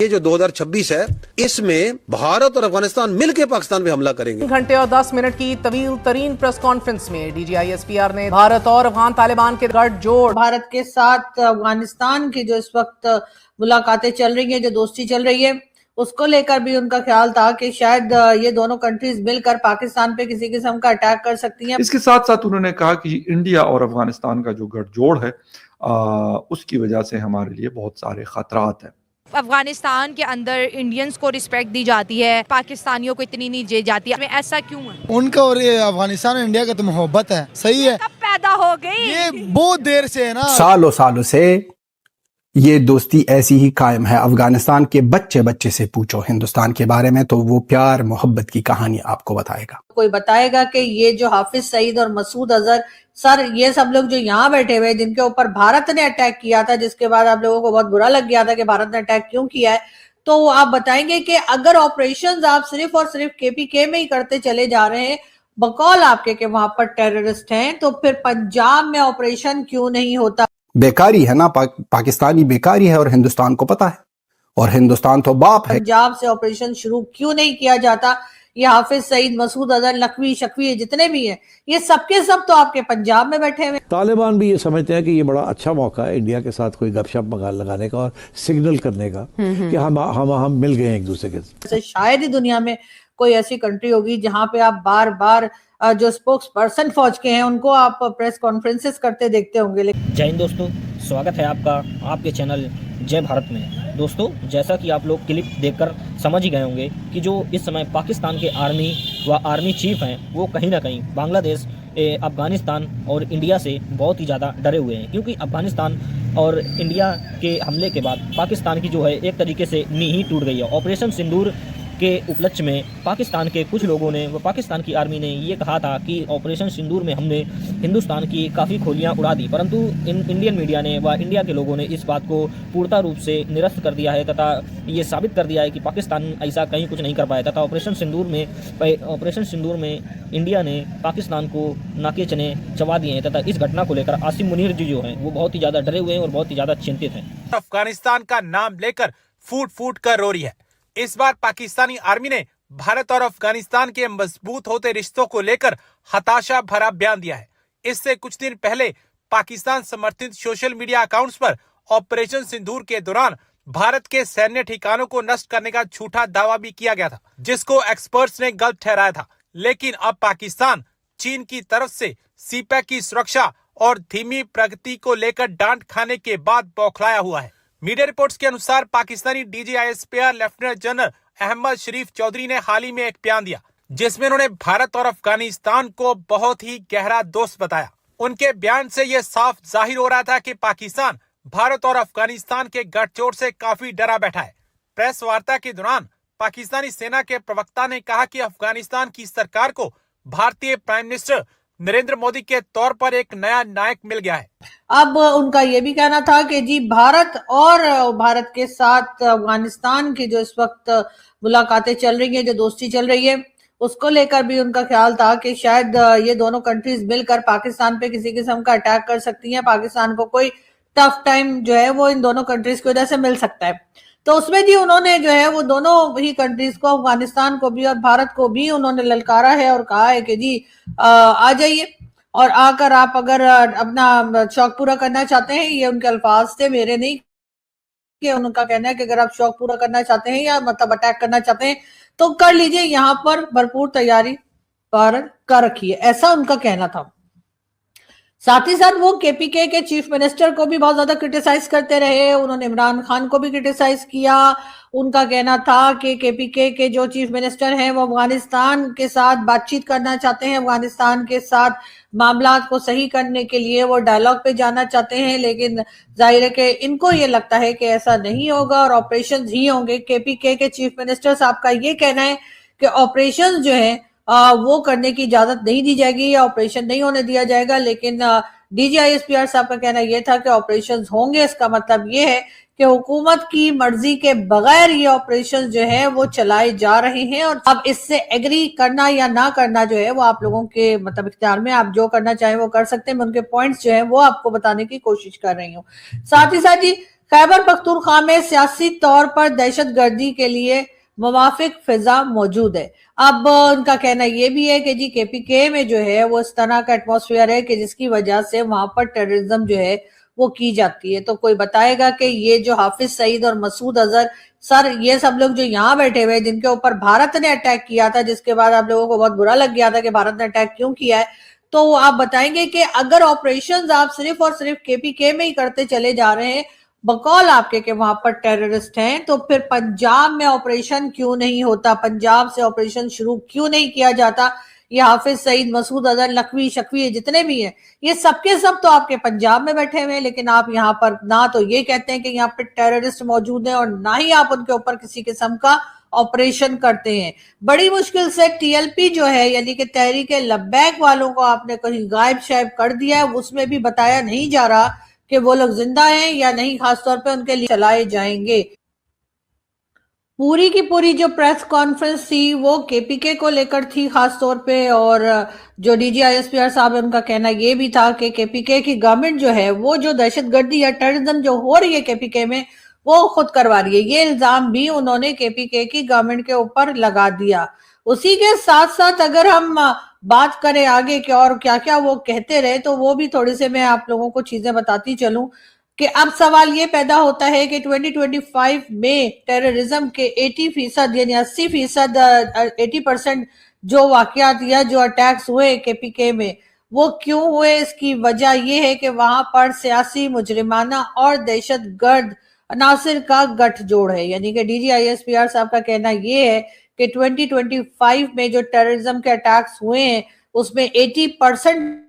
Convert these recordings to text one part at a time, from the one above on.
ये जो 2026 है, इसमें भारत और अफगानिस्तान मिलकर पाकिस्तान पे हमला करेंगे। 3 घंटे और 10 मिनट की तवील तरीन प्रेस कॉन्फ्रेंस में DGISPR ने भारत और अफगान तालिबान के गठजोड़, भारत के साथ अफगानिस्तान की जो इस वक्त मुलाकातें चल रही है, जो दोस्ती चल रही है, उसको लेकर भी उनका ख्याल था कि शायद ये दोनों कंट्रीज मिलकर पाकिस्तान पे किसी किस्म का अटैक कर सकती हैं। इसके साथ साथ उन्होंने कहा कि इंडिया और अफगानिस्तान का जो गठजोड़ है उसकी वजह से हमारे लिए बहुत सारे खतरात हैं। अफगानिस्तान के अंदर इंडियंस को रिस्पेक्ट दी जाती है, पाकिस्तानियों को इतनी नहीं दी जाती है, ऐसा क्यों है? उनका और ये अफगानिस्तान और इंडिया का तो मोहब्बत है, सही है। कब पैदा हो गई? ये बहुत देर से है ना, सालों सालों से ये दोस्ती ऐसी ही कायम है। अफगानिस्तान के बच्चे बच्चे से पूछो हिंदुस्तान के बारे में तो वो प्यार मोहब्बत की कहानी आपको बताएगा। कोई बताएगा कि ये जो हाफिज सईद और मसूद अजहर सर, ये सब लोग जो यहाँ बैठे हुए, जिनके ऊपर भारत ने अटैक किया था, जिसके बाद आप लोगों को बहुत बुरा लग गया था कि भारत ने अटैक क्यों किया है, तो आप बताएंगे कि अगर ऑपरेशंस आप सिर्फ और सिर्फ KPK में ही करते चले जा रहे हैं, बकौल आपके कि वहां पर टेररिस्ट हैं, तो फिर पंजाब में ऑपरेशन क्यों नहीं होता? बेकारी है ना, पाकिस्तानी बेकारी है और हिंदुस्तान को पता है, और हिंदुस्तान तो बाप है। पंजाब से ऑपरेशन शुरू क्यों नहीं किया जाता? ये हाफिज सईद, मसूद अजहर, नकवी शकवी जितने भी हैं, ये सबके सब तो आपके पंजाब में बैठे हुए। तालिबान भी ये समझते हैं कि ये बड़ा अच्छा मौका है इंडिया के साथ कोई गपशप लगाने का और सिग्नल करने का कि हम मिल गए एक दूसरे के साथ। शायद ही दुनिया में कोई ऐसी कंट्री होगी जहां पे आप बार बार जो स्पोक्स पर्सन फौज के हैं उनको आप प्रेस कॉन्फ्रेंसेस करते देखते होंगे। जय हिंद दोस्तों, स्वागत है आपका आपके चैनल जय भारत में। दोस्तों, जैसा कि आप लोग क्लिप देखकर समझ ही गए होंगे कि जो इस समय पाकिस्तान के आर्मी चीफ हैं, वो कहीं ना कहीं बांग्लादेश, अफगानिस्तान और इंडिया से बहुत ही ज़्यादा डरे हुए हैं, क्योंकि अफगानिस्तान और इंडिया के हमले के बाद पाकिस्तान की जो है एक तरीके से नींव ही टूट गई है। ऑपरेशन सिंदूर के उपलक्ष्य में पाकिस्तान के कुछ लोगों ने व पाकिस्तान की आर्मी ने ये कहा था कि ऑपरेशन सिंदूर में हमने हिंदुस्तान की काफ़ी खोलियां उड़ा दी, परंतु इंडियन मीडिया ने व इंडिया के लोगों ने इस बात को पूर्णतः रूप से निरस्त कर दिया है तथा ये साबित कर दिया है कि पाकिस्तान ऐसा कहीं कुछ नहीं कर पाया तथा ऑपरेशन सिंदूर में इंडिया ने पाकिस्तान को नाके चने चबा दिए हैं तथा इस घटना को लेकर आसिम मुनीर जी जो हैं वो बहुत ही ज़्यादा डरे हुए हैं और बहुत ही ज़्यादा चिंतित हैं। अफगानिस्तान का नाम लेकर फूट फूट कर रो रही है। इस बार पाकिस्तानी आर्मी ने भारत और अफगानिस्तान के मजबूत होते रिश्तों को लेकर हताशा भरा बयान दिया है। इससे कुछ दिन पहले पाकिस्तान समर्थित सोशल मीडिया अकाउंट्स पर ऑपरेशन सिंदूर के दौरान भारत के सैन्य ठिकानों को नष्ट करने का झूठा दावा भी किया गया था, जिसको एक्सपर्ट्स ने गलत ठहराया था। लेकिन अब पाकिस्तान चीन की तरफ से सीपैक की सुरक्षा और धीमी प्रगति को लेकर डांट खाने के बाद बौखलाया हुआ है। मीडिया रिपोर्ट्स के अनुसार Pakistani DGISPR lieutenant general Ahmad Sharif Chaudhry ने हाल ही में एक बयान दिया, जिसमें उन्होंने भारत और अफगानिस्तान को बहुत ही गहरा दोस्त बताया। उनके बयान से यह साफ जाहिर हो रहा था कि पाकिस्तान भारत और अफगानिस्तान के गठजोड़ से काफी डरा बैठा है। प्रेस वार्ता के दौरान पाकिस्तानी सेना के प्रवक्ता ने कहा कि अफगानिस्तान की सरकार को भारतीय प्राइम मिनिस्टर नरेंद्र मोदी के तौर पर एक नया नायक मिल गया है। अब उनका यह भी कहना था कि जी भारत और भारत के साथ अफगानिस्तान की जो इस वक्त मुलाकातें चल रही है, जो दोस्ती चल रही है, उसको लेकर भी उनका ख्याल था कि शायद ये दोनों कंट्रीज मिलकर पाकिस्तान पे किसी किस्म का अटैक कर सकती हैं। पाकिस्तान को कोई टफ टाइम जो है वो इन दोनों कंट्रीज की वजह से मिल सकता है। तो उसमें जी उन्होंने जो है वो दोनों ही कंट्रीज को, अफगानिस्तान को भी और भारत को भी उन्होंने ललकारा है और कहा है कि जी आ जाइए और आकर आप अगर अपना शौक पूरा करना चाहते हैं, ये उनके अल्फाज थे, मेरे नहीं, कि उनका कहना है कि अगर आप शौक पूरा करना चाहते हैं या मतलब अटैक करना चाहते हैं तो कर लीजिए, यहाँ पर भरपूर तैयारी भारत कर रखी है, ऐसा उनका कहना था। साथ ही साथ वो KPK के चीफ मिनिस्टर को भी बहुत ज्यादा क्रिटिसाइज करते रहे, उन्होंने इमरान खान को भी क्रिटिसाइज किया। उनका कहना था कि KPK के जो चीफ मिनिस्टर हैं वो अफगानिस्तान के साथ बातचीत करना चाहते हैं, अफगानिस्तान के साथ मामलात को सही करने के लिए वो डायलॉग पे जाना चाहते हैं, लेकिन जाहिर है कि इनको ये लगता है कि ऐसा नहीं होगा और ऑपरेशन ही होंगे। KPK के चीफ मिनिस्टर साहब का ये कहना है कि ऑपरेशन जो है वो करने की इजाजत नहीं दी जाएगी या ऑपरेशन नहीं होने दिया जाएगा, लेकिन DGISPR साहब का कहना यह था कि ऑपरेशंस होंगे। इसका मतलब ये है कि हुकूमत की मर्जी के बगैर ये ऑपरेशन जो है वो चलाए जा रहे हैं और अब इससे एग्री करना या ना करना जो है वो आप लोगों के मतलब इख्तियार में, आप जो करना चाहें वो कर सकते हैं। मैं उनके पॉइंट्स जो है वो आपको बताने की कोशिश कर रही हूँ। साथ ही साथ जी खैबर पख्तूनख्वा में सियासी तौर पर दहशतगर्दी के लिए मुवाफिक फिजा मौजूद है। अब उनका कहना यह भी है कि जी केपीके में जो है वो इस तरह का एटमॉस्फेयर है कि जिसकी वजह से वहां पर टेररिज्म जो है वो की जाती है। तो कोई बताएगा कि ये जो हाफिज सईद और मसूद अजहर सर, ये सब लोग जो यहाँ बैठे हुए जिनके ऊपर भारत ने अटैक किया था, जिसके बाद आप लोगों को बहुत बुरा लग गया था कि भारत ने अटैक क्यों किया है, तो आप बताएंगे कि अगर ऑपरेशंस आप सिर्फ और सिर्फ केपीके में ही करते चले जा रहे हैं बकौल आपके कि वहां पर टेररिस्ट हैं, तो फिर पंजाब में ऑपरेशन क्यों नहीं होता, पंजाब से ऑपरेशन शुरू क्यों नहीं किया जाता? ये हाफिज सईद, मसूद अजहर, लखवी शखवी जितने भी हैं, ये सबके सब तो आपके पंजाब में बैठे हुए हैं, लेकिन आप यहाँ पर ना तो ये कहते हैं कि यहाँ पे टेररिस्ट मौजूद हैं और ना ही आप उनके ऊपर किसी किस्म का ऑपरेशन करते हैं। बड़ी मुश्किल से टीएलपी जो है यानी कि तहरीक लब्बैक वालों को आपने कहीं गायब शायब कर दिया है, उसमें भी बताया नहीं जा रहा कि वो लोग जिंदा हैं या नहीं, खासतौर पे उनके लिए चलाए जाएंगे। पूरी की पूरी जो प्रेस कॉन्फ्रेंस थी वो केपीके को लेकर थी खास तौर पे, और जो डीजीआईएसपीआर साहब है उनका कहना ये भी था कि केपीके की गवर्नमेंट जो है वो जो दहशतगर्दी या टेररिज्म जो हो रही है केपीके में वो खुद करवा रही है। ये इल्जाम भी उन्होंने केपीके की गवर्नमेंट के ऊपर लगा दिया। उसी के साथ साथ अगर हम बात करें आगे के और क्या क्या वो कहते रहे, तो वो भी थोड़ी से मैं आप लोगों को चीजें बताती चलूं कि अब सवाल ये पैदा होता है कि 2025 में टेररिज्म के 80% यानी 80% 80% जो वाकयात या जो अटैक्स हुए केपीके में वो क्यों हुए, इसकी वजह यह है कि वहां पर सियासी, मुजरिमाना और दहशतगर्द अनासिर का गठजोड़ है। यानी कि डीजीआईएसपीआर साहब का कहना यह है कि 2025 में जो टेररिज्म के अटैक्स हुए हैं उसमें 80%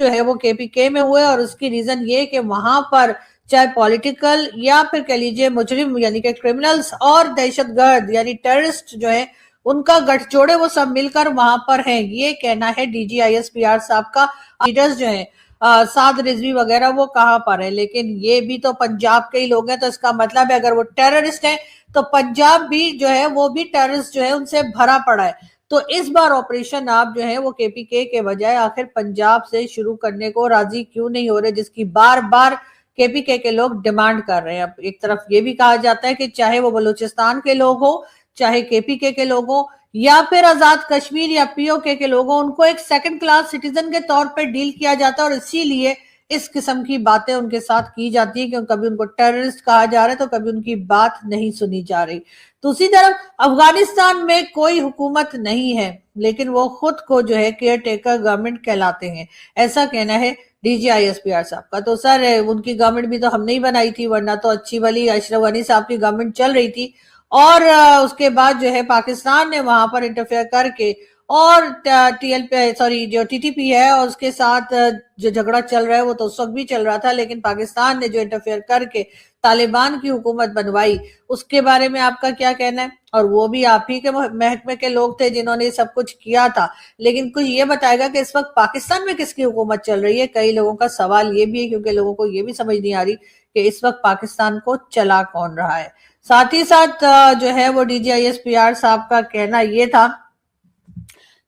जो है वो केपीके में हुए, और उसकी रीजन ये कि वहां पर चाहे पॉलिटिकल या फिर कह लीजिए मुजरिम यानी कि क्रिमिनल्स और दहशतगर्द यानी टेररिस्ट जो है उनका गठजोड़े वो सब मिलकर वहां पर हैं। ये कहना है डीजीआईएसपीआर साहब का। लीडर्स जो है साद रिजवी वगैरह वो कहाँ पर है, लेकिन ये भी तो पंजाब के ही लोग हैं, तो इसका मतलब है अगर वो टेररिस्ट हैं तो पंजाब भी जो है वो भी टेररिस्ट जो है उनसे भरा पड़ा है। तो इस बार ऑपरेशन आप जो है वो केपीके के बजाय आखिर पंजाब से शुरू करने को राजी क्यों नहीं हो रहे, जिसकी बार बार केपीके के लोग डिमांड कर रहे हैं। अब एक तरफ ये भी कहा जाता है कि चाहे वो बलूचिस्तान के लोग हो, चाहे केपीके के लोग हो या फिर आजाद कश्मीर या पीओके के लोग हो, उनको एक सेकंड क्लास सिटीजन के तौर पर डील किया जाता है और इसीलिए इस किस्म की बातें उनके साथ की जाती है कि कभी उनको टेररिस्ट कहा जा रहा है तो कभी उनकी बात नहीं सुनी जा रही। दूसरी तरफ अफगानिस्तान में कोई हुकूमत नहीं है, लेकिन वो खुद को जो है केयर टेकर गवर्नमेंट कहलाते हैं, ऐसा कहना है डीजीआईएसपीआर साहब का। तो सर उनकी गवर्नमेंट भी तो हमने ही बनाई थी, वरना तो अच्छी वाली अशरफ गनी साहब की गवर्नमेंट चल रही थी, और उसके बाद जो है पाकिस्तान ने वहां पर इंटरफेयर करके और जो टीटीपी है और उसके साथ जो झगड़ा चल रहा है वो तो उस वक्त भी चल रहा था, लेकिन पाकिस्तान ने जो इंटरफेयर करके तालिबान की हुकूमत बनवाई उसके बारे में आपका क्या कहना है? और वो भी आप ही के महकमे के लोग थे जिन्होंने सब कुछ किया था, लेकिन कुछ ये बताएगा कि इस वक्त पाकिस्तान में किसकी हुकूमत चल रही है? कई लोगों का सवाल ये भी है, क्योंकि लोगों को ये भी समझ नहीं आ रही कि इस वक्त पाकिस्तान को चला कौन रहा है। साथ ही साथ जो है वो डीजीआईएसपीआर साहब का कहना ये था,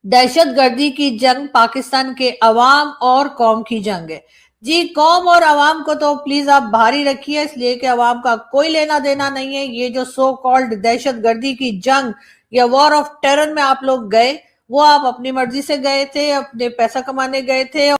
दहशतगर्दी की जंग पाकिस्तान के अवाम और कौम की जंग है। जी कौम और अवाम को तो प्लीज आप बाहर ही रखिए, इसलिए कि अवाम का कोई लेना देना नहीं है। ये जो सो कॉल्ड दहशतगर्दी की जंग या वॉर ऑफ टेरर में आप लोग गए, वो आप अपनी मर्जी से गए थे, अपने पैसा कमाने गए थे।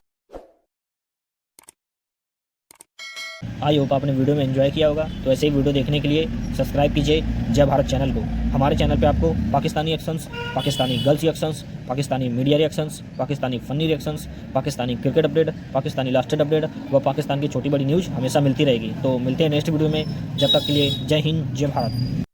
आई होप आपने वीडियो में एंजॉय किया होगा। तो ऐसे ही वीडियो देखने के लिए सब्सक्राइब कीजिए जय भारत चैनल को। हमारे चैनल पे आपको Pakistani actions, Pakistani girls reactions, Pakistani media reactions, Pakistani funny reactions, Pakistani cricket update, Pakistani lasted update व पाकिस्तान की छोटी बड़ी न्यूज़ हमेशा मिलती रहेगी। तो मिलते हैं नेक्स्ट वीडियो में, जब तक के लिए जय हिंद जय भारत।